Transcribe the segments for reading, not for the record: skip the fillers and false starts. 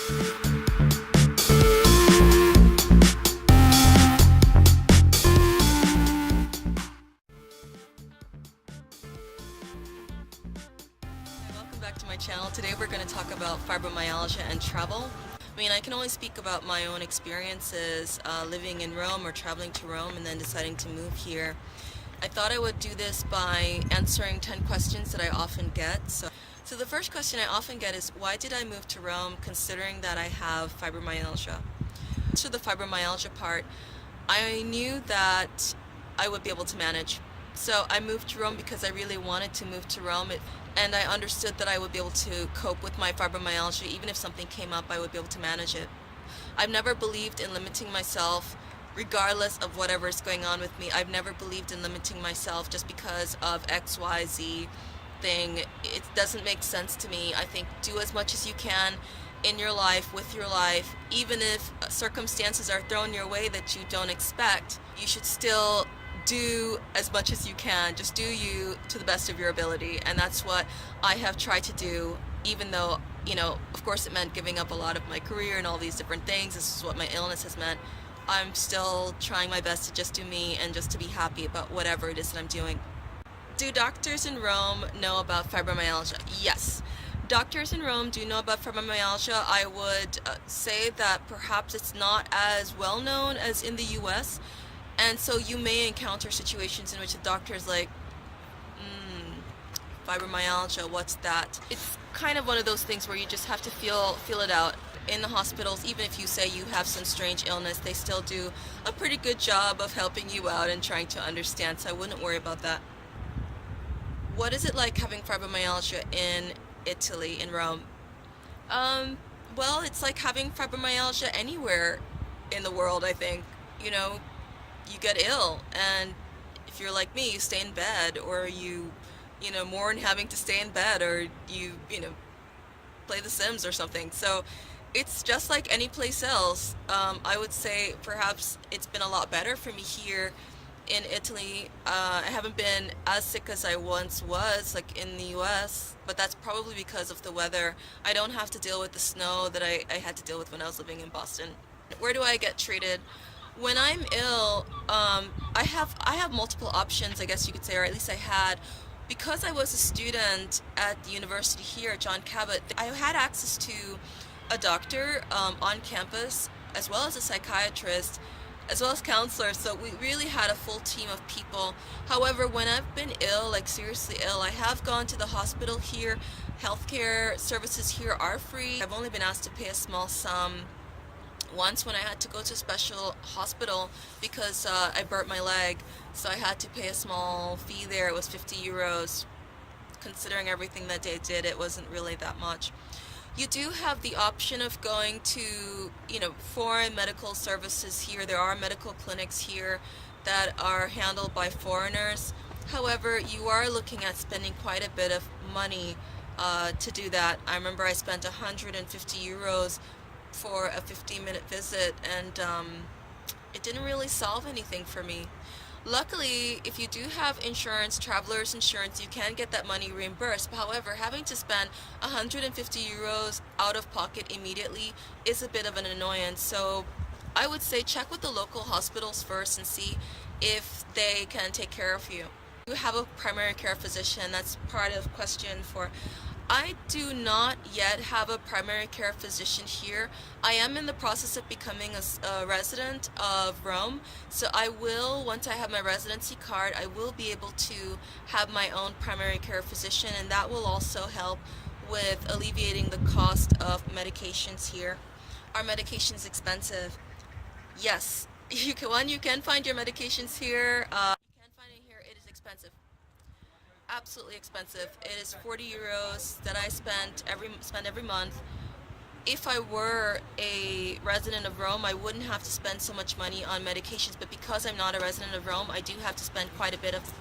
Welcome back to my channel. Today we're going to talk about fibromyalgia and travel. I mean, I can only speak about my own experiences living in Rome or traveling to Rome and then deciding to move here. I thought I would do this by answering 10 questions that I often get. So the first question I often get is, why did I move to Rome considering that I have fibromyalgia? To the fibromyalgia part, I knew that I would be able to manage. So I moved to Rome because I really wanted to move to Rome, and I understood that I would be able to cope with my fibromyalgia. Even if something came up, I would be able to manage it. I've never believed in limiting myself regardless of whatever is going on with me. I've never believed in limiting myself just because of XYZ thing. It doesn't make sense to me. I think do as much as you can in your life, with your life. Even if circumstances are thrown your way that you don't expect, you should still do as much as you can. Just do you to the best of your ability, and that's what I have tried to do, even though, you know, of course it meant giving up a lot of my career and all these different things. This is what my illness has meant. I'm still trying my best to just do me and just to be happy about whatever it is that I'm doing. Do doctors in Rome know about fibromyalgia? Yes. Doctors in Rome do know about fibromyalgia. I would say that perhaps it's not as well known as in the US. And so you may encounter situations in which the doctor is like, fibromyalgia, what's that? It's kind of one of those things where you just have to feel it out. In the hospitals, even if you say you have some strange illness, they still do a pretty good job of helping you out and trying to understand, so I wouldn't worry about that. What is it like having fibromyalgia in Italy, in Rome? Well, it's like having fibromyalgia anywhere in the world, I think. You know, you get ill, and if you're like me, you stay in bed, or you mourn having to stay in bed, or you play The Sims or something. So it's just like any place else. I would say perhaps it's been a lot better for me here in Italy. I haven't been as sick as I once was, like in the US, but that's probably because of the weather. I don't have to deal with the snow that I had to deal with when I was living in Boston. Where do I get treated? When I'm ill, I have multiple options, I guess you could say, or at least I had. Because I was a student at the university here at John Cabot, I had access to a doctor on campus, as well as a psychiatrist, as well as counselors. So we really had a full team of people. However, when I've been ill, like seriously ill, I have gone to the hospital here. Healthcare services here are free. I've only been asked to pay a small sum once when I had to go to a special hospital because I burnt my leg, so I had to pay a small fee there. It was 50 euros. Considering everything that they did, it wasn't really that much. You do have the option of going to, foreign medical services here. There are medical clinics here that are handled by foreigners. However, you are looking at spending quite a bit of money to do that. I remember I spent 150 euros for a 15-minute visit, and it didn't really solve anything for me. Luckily, if you do have insurance, traveler's insurance, you can get that money reimbursed. However, having to spend 150 euros out of pocket immediately is a bit of an annoyance. So I would say check with the local hospitals first and see if they can take care of you. You have a primary care physician. That's part of question 4. I do not yet have a primary care physician here. I am in the process of becoming a resident of Rome, so I will, once I have my residency card, I will be able to have my own primary care physician, and that will also help with alleviating the cost of medications here. Are medications expensive? Yes. You can find your medications here. You can find it here. It is expensive. Absolutely expensive. It is 40 euros that I spend every month. If I were a resident of Rome, I wouldn't have to spend so much money on medications, but because I'm not a resident of Rome, I do have to spend quite a bit of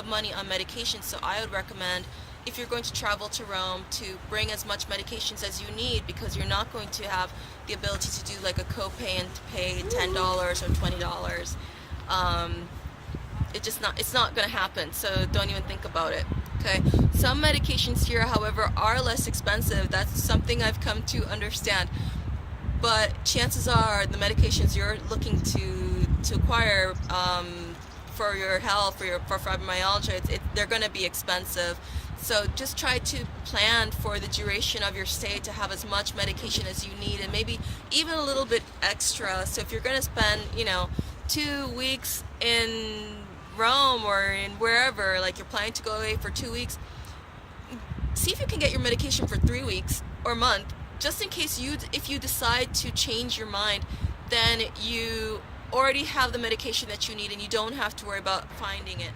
money on medications. So I would recommend, if you're going to travel to Rome, to bring as much medications as you need, because you're not going to have the ability to do like a copay and to pay $10 or $20. It's not going to happen, so don't even think about it. Okay. Some medications here, however, are less expensive. That's something I've come to understand. But chances are the medications you're looking to acquire for your health, for fibromyalgia, they're going to be expensive. So just try to plan for the duration of your stay to have as much medication as you need, and maybe even a little bit extra. So if you're going to spend, 2 weeks in Rome or in wherever, like you're planning to go away for 2 weeks, see if you can get your medication for 3 weeks or a month, just in case if you decide to change your mind, then you already have the medication that you need and you don't have to worry about finding it.